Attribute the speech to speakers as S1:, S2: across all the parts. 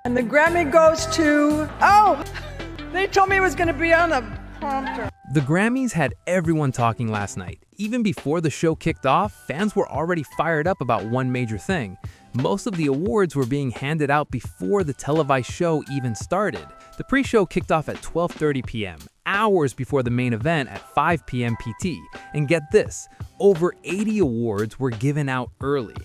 S1: And the Grammy goes to, oh, they told me it was going to be on the prompter.
S2: The Grammys had everyone talking last night. Even before the show kicked off, fans were already fired up about one major thing. Most of the awards were being handed out before the televised show even started. The pre-show kicked off at 12:30 p.m., hours before the main event at 5 p.m. PT. And get this, over 80 awards were given out early.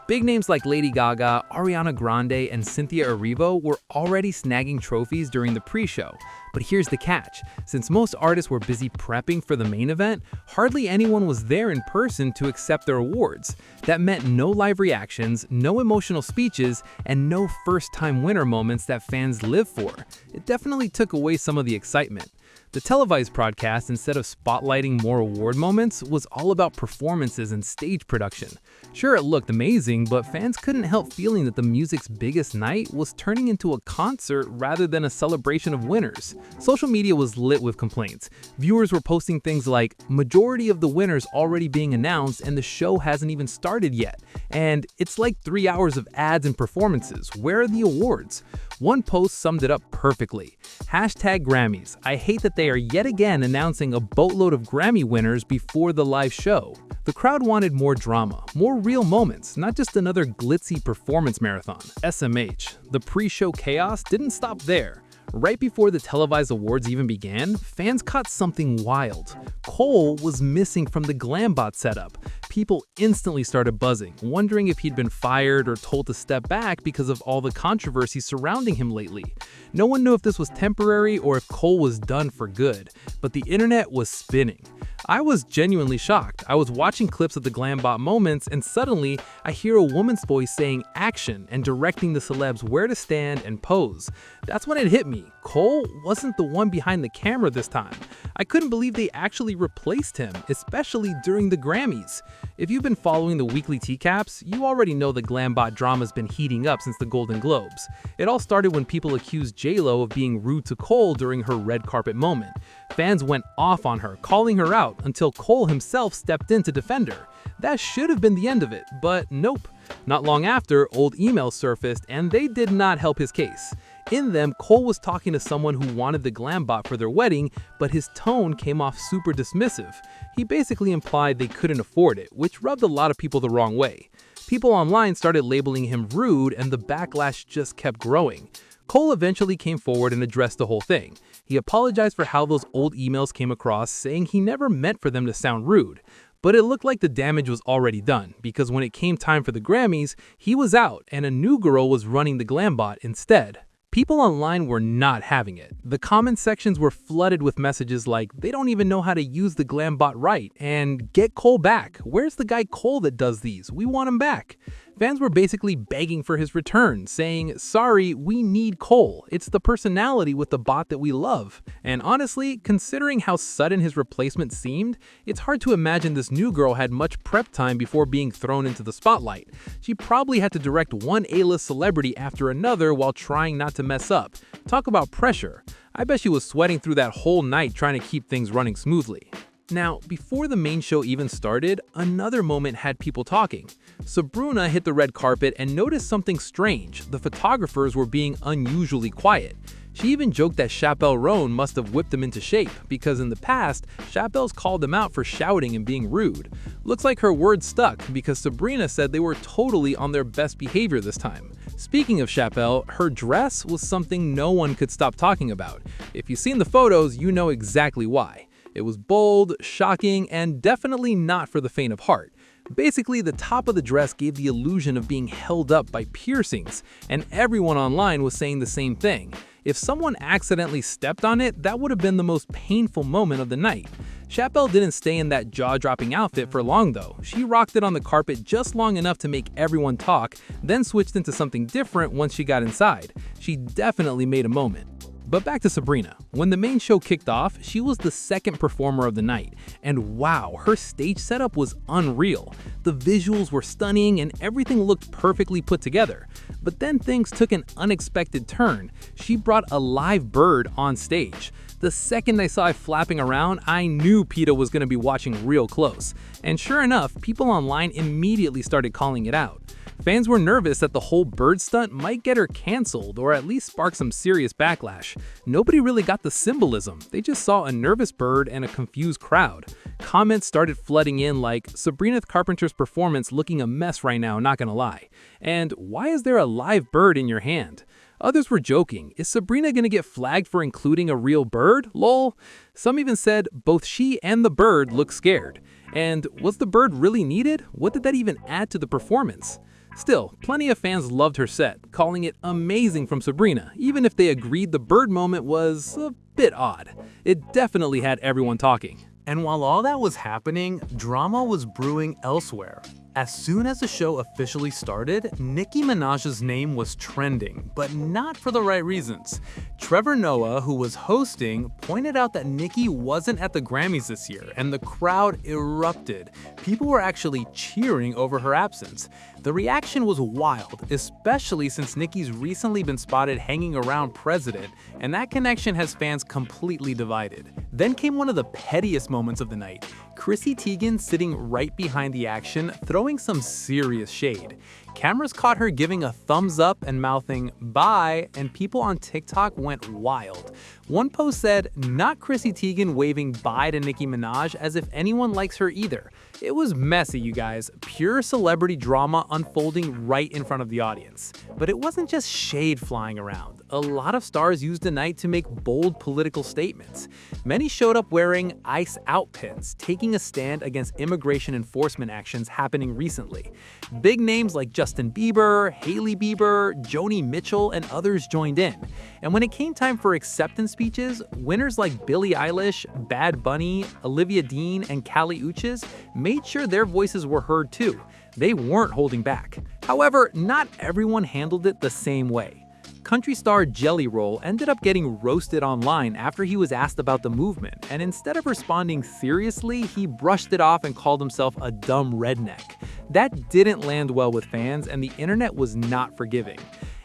S2: Big names like Lady Gaga, Ariana Grande, and Cynthia Erivo were already snagging trophies during the pre-show. But here's the catch. Since most artists were busy prepping for the main event, hardly anyone was there in person to accept their awards. That meant no live reactions, no emotional speeches, and no first-time winner moments that fans live for. It definitely took away some of the excitement. The televised broadcast, instead of spotlighting more award moments, was all about performances and stage production. Sure, it looked amazing, but fans couldn't help feeling that the music's biggest night was turning into a concert rather than a celebration of winners. Social media was lit with complaints. Viewers were posting things like, "Majority of the winners already being announced and the show hasn't even started yet," and "It's like 3 hours of ads and performances. Where are the awards?" One post summed it up perfectly. #Grammys. I hate that they are yet again announcing a boatload of Grammy winners before the live show. The crowd wanted more drama, more real moments, not just another glitzy performance marathon. SMH. The pre-show chaos didn't stop there. Right before the televised awards even began, fans caught something wild. Cole was missing from the GLAMBOT setup. People instantly started buzzing, wondering if he'd been fired or told to step back because of all the controversy surrounding him lately. No one knew if this was temporary or if Cole was done for good, but the internet was spinning. I was genuinely shocked. I was watching clips of the GLAMBOT moments and suddenly I hear a woman's voice saying action and directing the celebs where to stand and pose. That's when it hit me. Cole wasn't the one behind the camera this time. I couldn't believe they actually replaced him, especially during the Grammys. If you've been following the weekly TCAPs, you already know the GLAMBOT drama's been heating up since the Golden Globes. It all started when people accused J-Lo of being rude to Cole during her red carpet moment. Fans went off on her, calling her out, until Cole himself stepped in to defend her. That should have been the end of it, but nope. Not long after, old emails surfaced and they did not help his case. In them, Cole was talking to someone who wanted the GLAMBOT for their wedding, but his tone came off super dismissive. He basically implied they couldn't afford it, which rubbed a lot of people the wrong way. People online started labeling him rude and the backlash just kept growing. Cole eventually came forward and addressed the whole thing. He apologized for how those old emails came across, saying he never meant for them to sound rude. But it looked like the damage was already done, because when it came time for the Grammys, he was out and a new girl was running the GLAMBOT instead. People online were not having it. The comment sections were flooded with messages like, "They don't even know how to use the GLAMBOT right," and "Get Cole back. Where's the guy Cole that does these? We want him back." Fans were basically begging for his return, saying, "Sorry, we need Cole. It's the personality with the bot that we love." And honestly, considering how sudden his replacement seemed, it's hard to imagine this new girl had much prep time before being thrown into the spotlight. She probably had to direct one A-list celebrity after another while trying not to mess up. Talk about pressure. I bet she was sweating through that whole night trying to keep things running smoothly. Now, before the main show even started, another moment had people talking. Sabrina hit the red carpet and noticed something strange. The photographers were being unusually quiet. She even joked that Chappelle Roan must have whipped them into shape, because in the past, Chappelle's called them out for shouting and being rude. Looks like her words stuck, because Sabrina said they were totally on their best behavior this time. Speaking of Chappelle, her dress was something no one could stop talking about. If you've seen the photos, you know exactly why. It was bold, shocking, and definitely not for the faint of heart. Basically, the top of the dress gave the illusion of being held up by piercings, and everyone online was saying the same thing. If someone accidentally stepped on it, that would have been the most painful moment of the night. Chappelle didn't stay in that jaw-dropping outfit for long though. She rocked it on the carpet just long enough to make everyone talk, then switched into something different once she got inside. She definitely made a moment. But back to Sabrina. When the main show kicked off, she was the second performer of the night. And wow, her stage setup was unreal. The visuals were stunning and everything looked perfectly put together. But then things took an unexpected turn. She brought a live bird on stage. The second I saw it flapping around, I knew PETA was going to be watching real close. And sure enough, people online immediately started calling it out. Fans were nervous that the whole bird stunt might get her canceled or at least spark some serious backlash. Nobody really got the symbolism, they just saw a nervous bird and a confused crowd. Comments started flooding in like, Sabrina Carpenter's performance looking a mess right now, not gonna lie. And why is there a live bird in your hand? Others were joking, is Sabrina gonna get flagged for including a real bird? Lol. Some even said both she and the bird look scared. And was the bird really needed? What did that even add to the performance? Still, plenty of fans loved her set, calling it amazing from Sabrina, even if they agreed the bird moment was a bit odd. It definitely had everyone talking.
S3: And while all that was happening, drama was brewing elsewhere. As soon as the show officially started, Nicki Minaj's name was trending, but not for the right reasons. Trevor Noah, who was hosting, pointed out that Nicki wasn't at the Grammys this year, and the crowd erupted. People were actually cheering over her absence. The reaction was wild, especially since Nicki's recently been spotted hanging around President, and that connection has fans completely divided. Then came one of the pettiest moments of the night. Chrissy Teigen sitting right behind the action, throwing some serious shade. Cameras caught her giving a thumbs up and mouthing bye, and people on TikTok went wild. One post said, not Chrissy Teigen waving bye to Nicki Minaj as if anyone likes her either. It was messy, you guys. Pure celebrity drama unfolding right in front of the audience. But it wasn't just shade flying around. A lot of stars used the night to make bold political statements. Many showed up wearing ICE out pins, taking a stand against immigration enforcement actions happening recently. Big names like Justin Bieber, Hailey Bieber, Joni Mitchell, and others joined in. And when it came time for acceptance speeches, winners like Billie Eilish, Bad Bunny, Olivia Dean, and Kali Uchis made sure their voices were heard too. They weren't holding back. However, not everyone handled it the same way. Country star Jelly Roll ended up getting roasted online after he was asked about the movement, and instead of responding seriously, he brushed it off and called himself a dumb redneck. That didn't land well with fans, and the internet was not forgiving.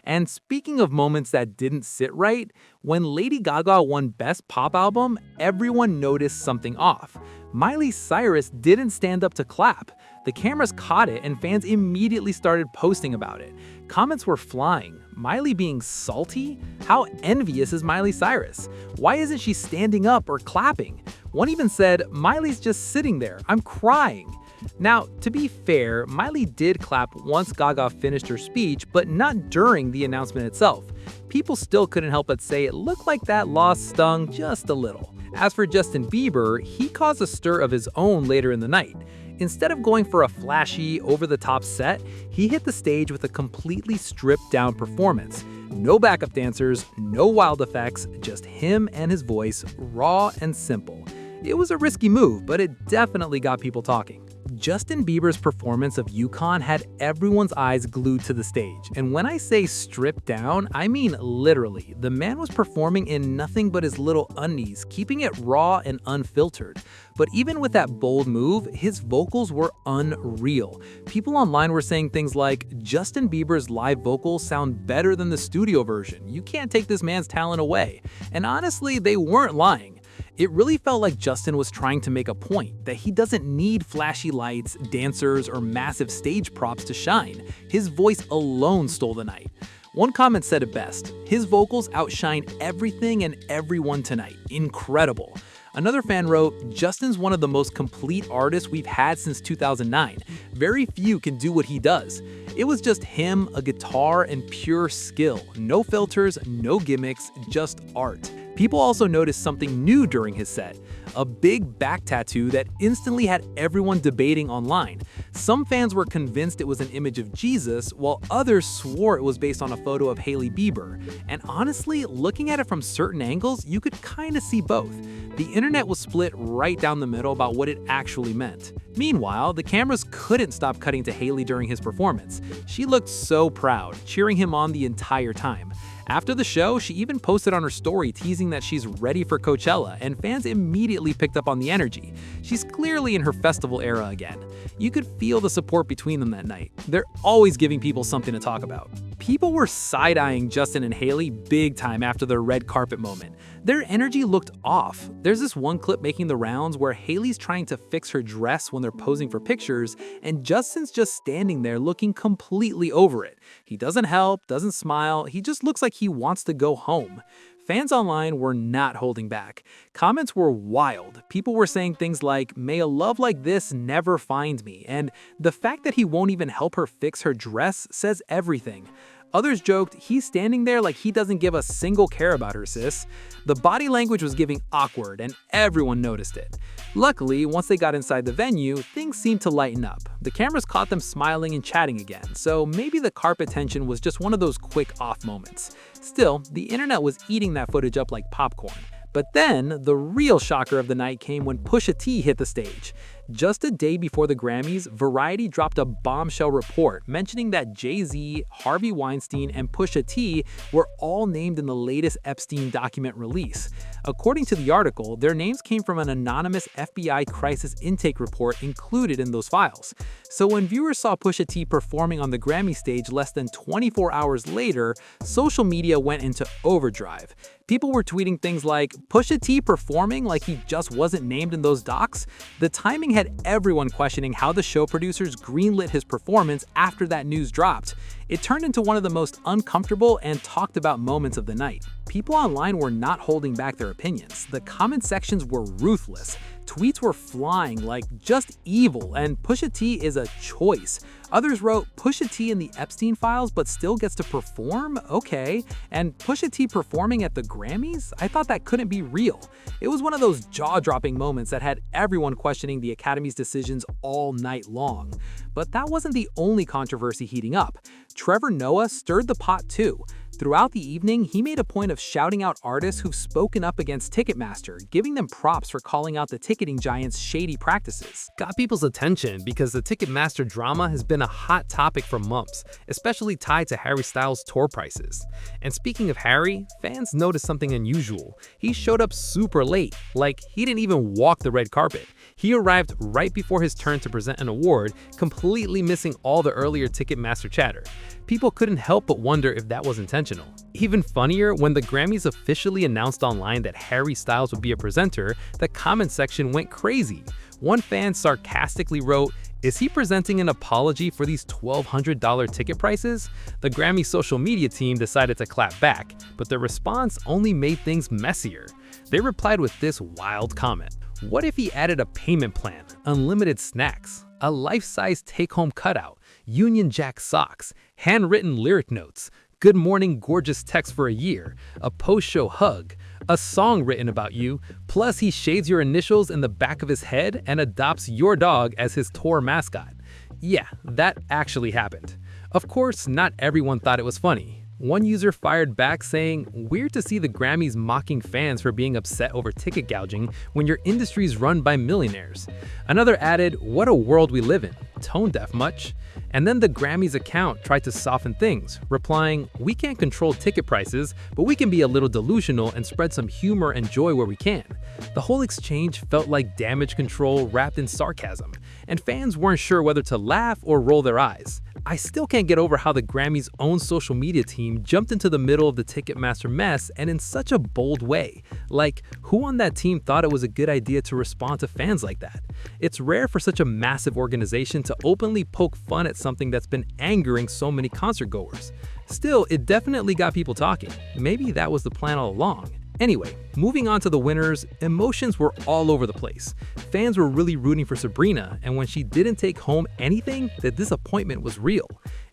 S3: And speaking of moments that didn't sit right, when Lady Gaga won Best Pop Album, everyone noticed something off. Miley Cyrus didn't stand up to clap. The cameras caught it and fans immediately started posting about it. Comments were flying. Miley being salty? How envious is Miley Cyrus? Why isn't she standing up or clapping? One even said, Miley's just sitting there, I'm crying. Now, to be fair, Miley did clap once Gaga finished her speech, but not during the announcement itself. People still couldn't help but say it looked like that loss stung just a little. As for Justin Bieber, he caused a stir of his own later in the night. Instead of going for a flashy, over-the-top set, he hit the stage with a completely stripped-down performance. No backup dancers, no wild effects, just him and his voice, raw and simple. It was a risky move, but it definitely got people talking. Justin Bieber's performance of Yukon had everyone's eyes glued to the stage. And when I say stripped down, I mean literally. The man was performing in nothing but his little undies, keeping it raw and unfiltered. But even with that bold move, his vocals were unreal. People online were saying things like, Justin Bieber's live vocals sound better than the studio version. You can't take this man's talent away. And honestly, they weren't lying. It really felt like Justin was trying to make a point, that he doesn't need flashy lights, dancers, or massive stage props to shine. His voice alone stole the night. One comment said it best, his vocals outshine everything and everyone tonight. Incredible. Another fan wrote, Justin's one of the most complete artists we've had since 2009. Very few can do what he does. It was just him, a guitar, and pure skill. No filters, no gimmicks, just art. People also noticed something new during his set, a big back tattoo that instantly had everyone debating online. Some fans were convinced it was an image of Jesus, while others swore it was based on a photo of Hailey Bieber. And honestly, looking at it from certain angles, you could kinda see both. The internet was split right down the middle about what it actually meant. Meanwhile, the cameras couldn't stop cutting to Hailey during his performance. She looked so proud, cheering him on the entire time. After the show, she even posted on her story teasing that she's ready for Coachella, and fans immediately picked up on the energy. She's clearly in her festival era again. You could feel the support between them that night. They're always giving people something to talk about. People were side-eyeing Justin and Hailey big time after their red carpet moment.
S2: Their energy looked off. There's this one clip making the rounds where Hailey's trying to fix her dress when they're posing for pictures, and Justin's just standing there looking completely over it. He doesn't help, doesn't smile, he just looks like he wants to go home. Fans online were not holding back. Comments were wild. People were saying things like, "May a love like this never find me," and the fact that he won't even help her fix her dress says everything. Others joked, "He's standing there like he doesn't give a single care about her, sis." The body language was giving awkward, and everyone noticed it. Luckily, once they got inside the venue, things seemed to lighten up. The cameras caught them smiling and chatting again, so maybe the carpet tension was just one of those quick off moments. Still, the internet was eating that footage up like popcorn. But then, the real shocker of the night came when Pusha T hit the stage. Just a day before the Grammys, Variety dropped a bombshell report mentioning that Jay-Z, Harvey Weinstein, and Pusha T were all named in the latest Epstein document release. According to the article, their names came from an anonymous FBI crisis intake report included in those files. So when viewers saw Pusha T performing on the Grammy stage less than 24 hours later, social media went into overdrive. People were tweeting things like, "Pusha T performing like he just wasn't named in those docs?" The timing had everyone questioning how the show producers greenlit his performance after that news dropped. It turned into one of the most uncomfortable and talked about moments of the night. People online were not holding back their opinions. The comment sections were ruthless. Tweets were flying like just evil, and Pusha T is a choice. Others wrote, "Pusha T in the Epstein files but still gets to perform? Okay." And Pusha T performing at the Grammys? I thought that couldn't be real. It was one of those jaw-dropping moments that had everyone questioning the Academy's decisions all night long. But that wasn't the only controversy heating up. Trevor Noah stirred the pot too. Throughout the evening, he made a point of shouting out artists who've spoken up against Ticketmaster, giving them props for calling out the ticketing giant's shady practices. Got people's attention because the Ticketmaster drama has been a hot topic for months, especially tied to Harry Styles' tour prices. And speaking of Harry, fans noticed something unusual. He showed up super late, like he didn't even walk the red carpet. He arrived right before his turn to present an award, completely missing all the earlier Ticketmaster chatter. People couldn't help but wonder if that was intentional. Even funnier, when the Grammys officially announced online that Harry Styles would be a presenter, the comment section went crazy. One fan sarcastically wrote, "Is he presenting an apology for these $1,200 ticket prices?" The Grammy social media team decided to clap back, but the response only made things messier. They replied with this wild comment. "What if he added a payment plan, unlimited snacks, a life-size take-home cutout, Union Jack socks, handwritten lyric notes, good morning gorgeous text for a year, a post-show hug, a song written about you, plus he shades your initials in the back of his head and adopts your dog as his tour mascot?" Yeah, that actually happened. Of course, not everyone thought it was funny. One user fired back saying, "Weird to see the Grammys mocking fans for being upset over ticket gouging when your industry's run by millionaires." Another added, "What a world we live in. Tone deaf much?" And then the Grammys account tried to soften things, replying, "We can't control ticket prices, but we can be a little delusional and spread some humor and joy where we can." The whole exchange felt like damage control wrapped in sarcasm, and fans weren't sure whether to laugh or roll their eyes. I still can't get over how the Grammys' own social media team jumped into the middle of the Ticketmaster mess and in such a bold way. Like, who on that team thought it was a good idea to respond to fans like that? It's rare for such a massive organization to openly poke fun at something that's been angering so many concert goers. Still, it definitely got people talking. Maybe that was the plan all along. Anyway, moving on to the winners, emotions were all over the place. Fans were really rooting for Sabrina, and when she didn't take home anything, the disappointment was real.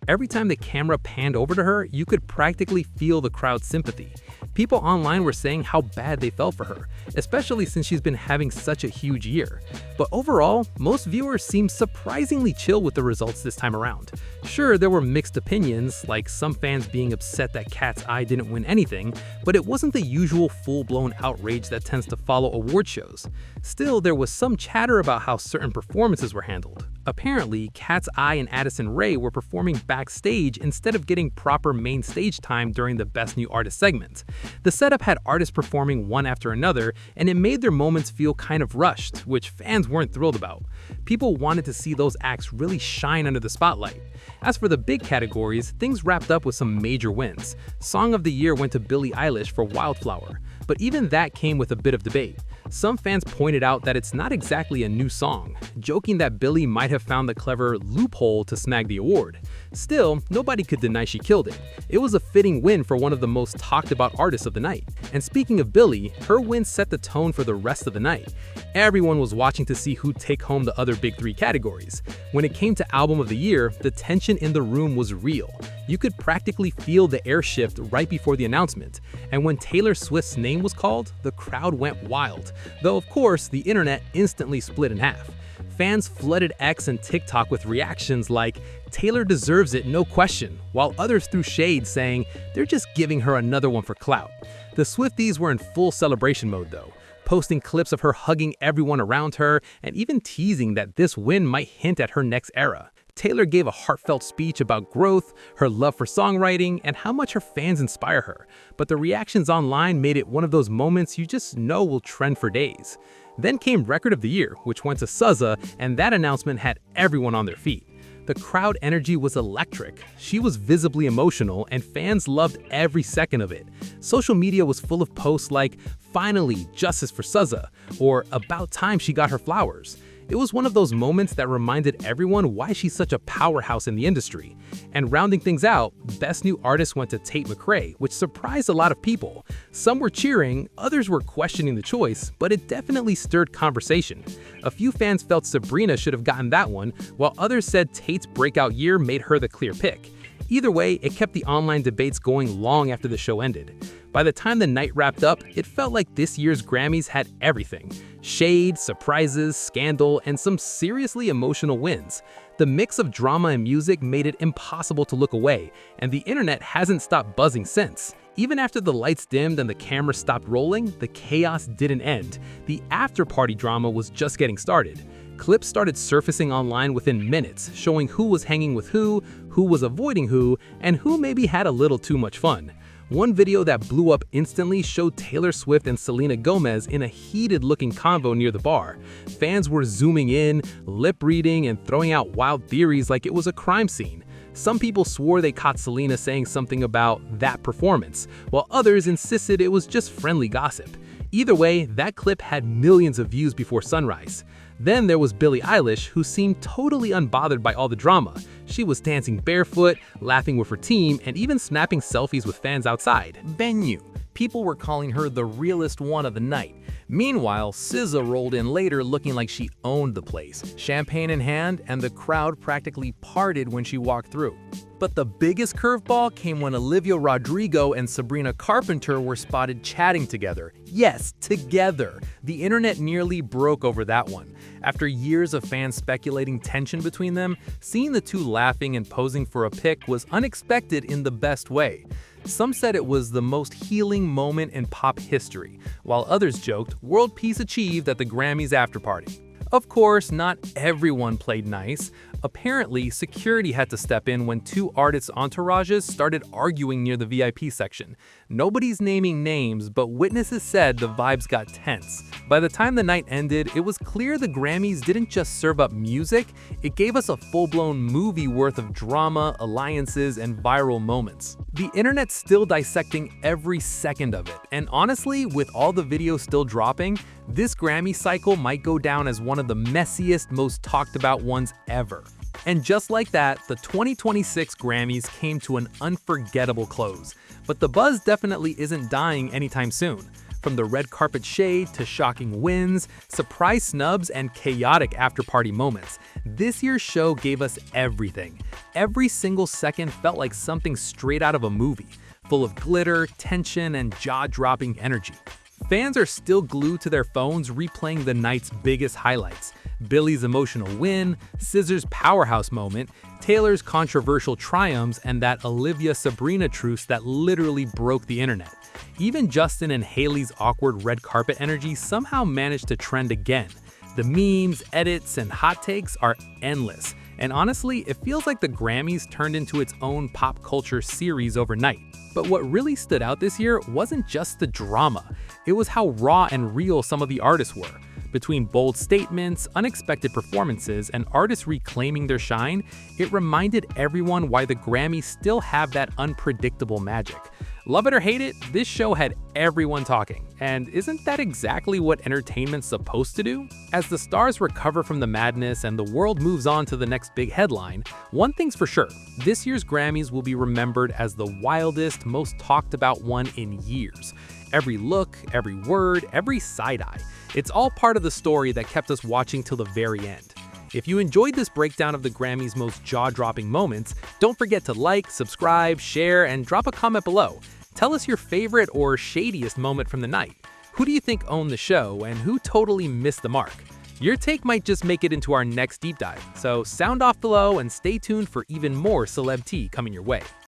S2: Every time the camera panned over to her, you could practically feel the crowd's sympathy. People online were saying how bad they felt for her, especially since she's been having such a huge year. But overall, most viewers seemed surprisingly chill with the results this time around. Sure, there were mixed opinions, like some fans being upset that Cat's Eye didn't win anything, but it wasn't the usual full-blown outrage that tends to follow award shows. Still, there was some chatter about how certain performances were handled. Apparently, Cat's Eye and Addison Rae were performing backstage instead of getting proper main stage time during the Best New Artist segment. The setup had artists performing one after another, and it made their moments feel kind of rushed, which fans weren't thrilled about. People wanted to see those acts really shine under the spotlight. As for the big categories, things wrapped up with some major wins. Song of the Year went to Billie Eilish for Wildflower, but But even that came with a bit of debate. Some fans pointed out that it's not exactly a new song, joking that Billie might have found the clever loophole to snag the award. Still, nobody could deny she killed it. It was a fitting win for one of the most talked about artists of the night. And speaking of Billie, her win set the tone for the rest of the night. Everyone was watching to see who'd take home the other big three categories. When it came to Album of the Year, the tension in the room was real. You could practically feel the air shift right before the announcement. And when Taylor Swift's name was called, the crowd went wild. Though of course, the internet instantly split in half. Fans flooded X and TikTok with reactions like, "Taylor deserves it, no question," while others threw shade saying, "They're just giving her another one for clout." The Swifties were in full celebration mode though, posting clips of her hugging everyone around her and even teasing that this win might hint at her next era. Taylor gave a heartfelt speech about growth, her love for songwriting, and how much her fans inspire her. But the reactions online made it one of those moments you just know will trend for days. Then came Record of the Year, which went to SZA, and that announcement had everyone on their feet. The crowd energy was electric. She was visibly emotional, and fans loved every second of it. Social media was full of posts like, "Finally, justice for SZA," or "About time she got her flowers." It was one of those moments that reminded everyone why she's such a powerhouse in the industry. And rounding things out, Best New Artist went to Tate McRae, which surprised a lot of people. Some were cheering, others were questioning the choice, but it definitely stirred conversation. A few fans felt Sabrina should have gotten that one, while others said Tate's breakout year made her the clear pick. Either way, it kept the online debates going long after the show ended. By the time the night wrapped up, it felt like this year's Grammys had everything. Shade, surprises, scandal, and some seriously emotional wins. The mix of drama and music made it impossible to look away, and the internet hasn't stopped buzzing since. Even after the lights dimmed and the camera stopped rolling, the chaos didn't end. The after-party drama was just getting started. Clips started surfacing online within minutes, showing who was hanging with who was avoiding who, and who maybe had a little too much fun. One video that blew up instantly showed Taylor Swift and Selena Gomez in a heated-looking convo near the bar. Fans were zooming in, lip-reading, and throwing out wild theories like it was a crime scene. Some people swore they caught Selena saying something about that performance, while others insisted it was just friendly gossip. Either way, that clip had millions of views before sunrise. Then there was Billie Eilish, who seemed totally unbothered by all the drama. She was dancing barefoot, laughing with her team, and even snapping selfies with fans outside.
S3: Venue. People were calling her the realest one of the night. Meanwhile, SZA rolled in later looking like she owned the place, champagne in hand, and the crowd practically parted when she walked through. But the biggest curveball came when Olivia Rodrigo and Sabrina Carpenter were spotted chatting together. Yes, together. The internet nearly broke over that one. After years of fans speculating tension between them, seeing the two laughing and posing for a pic was unexpected in the best way. Some said it was the most healing moment in pop history, while others joked, world peace achieved at the Grammys afterparty. Of course, not everyone played nice. Apparently, security had to step in when two artists' entourages started arguing near the VIP section. Nobody's naming names, but witnesses said the vibes got tense. By the time the night ended, it was clear the Grammys didn't just serve up music, it gave us a full-blown movie worth of drama, alliances, and viral moments. The internet's still dissecting every second of it, and honestly, with all the videos still dropping, this Grammy cycle might go down as one of the messiest, most talked about ones ever. And just like that, the 2026 Grammys came to an unforgettable close. But the buzz definitely isn't dying anytime soon. From the red carpet shade to shocking wins, surprise snubs, and chaotic after-party moments, this year's show gave us everything. Every single second felt like something straight out of a movie, full of glitter, tension, and jaw-dropping energy. Fans are still glued to their phones replaying the night's biggest highlights. Billie's emotional win, SZA's powerhouse moment, Taylor's controversial triumphs, and that Olivia-Sabrina truce that literally broke the internet. Even Justin and Hailey's awkward red carpet energy somehow managed to trend again. The memes, edits, and hot takes are endless. And honestly, it feels like the Grammys turned into its own pop culture series overnight. But what really stood out this year wasn't just the drama, it was how raw and real some of the artists were. Between bold statements, unexpected performances, and artists reclaiming their shine, it reminded everyone why the Grammys still have that unpredictable magic.
S2: Love it or hate it, this show had everyone talking. And isn't that exactly what entertainment's supposed to do? As the stars recover from the madness and the world moves on to the next big headline, one thing's for sure, this year's Grammys will be remembered as the wildest, most talked about one in years. Every look, every word, every side-eye. It's all part of the story that kept us watching till the very end. If you enjoyed this breakdown of the Grammys' most jaw-dropping moments, don't forget to like, subscribe, share, and drop a comment below. Tell us your favorite or shadiest moment from the night. Who do you think owned the show, and who totally missed the mark? Your take might just make it into our next deep dive, so sound off below and stay tuned for even more celeb tea coming your way.